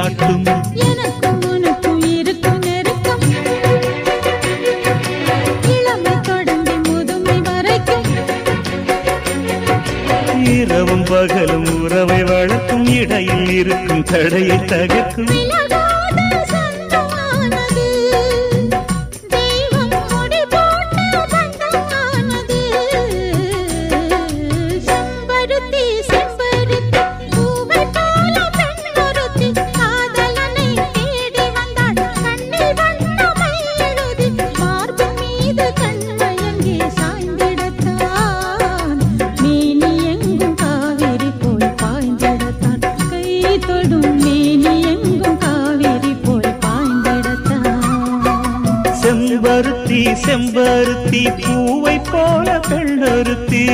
காட்டும். எனக்கும் உனக்கும் இருக்கும் நெருக்கம் இளமை தொடங்கி முதுமை வரைக்கும். இரவும் பகலும் உறவை வளர்க்கும் இடையில் இருக்கும் தடையை தகர்க்கும். செம்பருத்தி செம்பருத்தி பூவை போல பெண்ணொருத்தி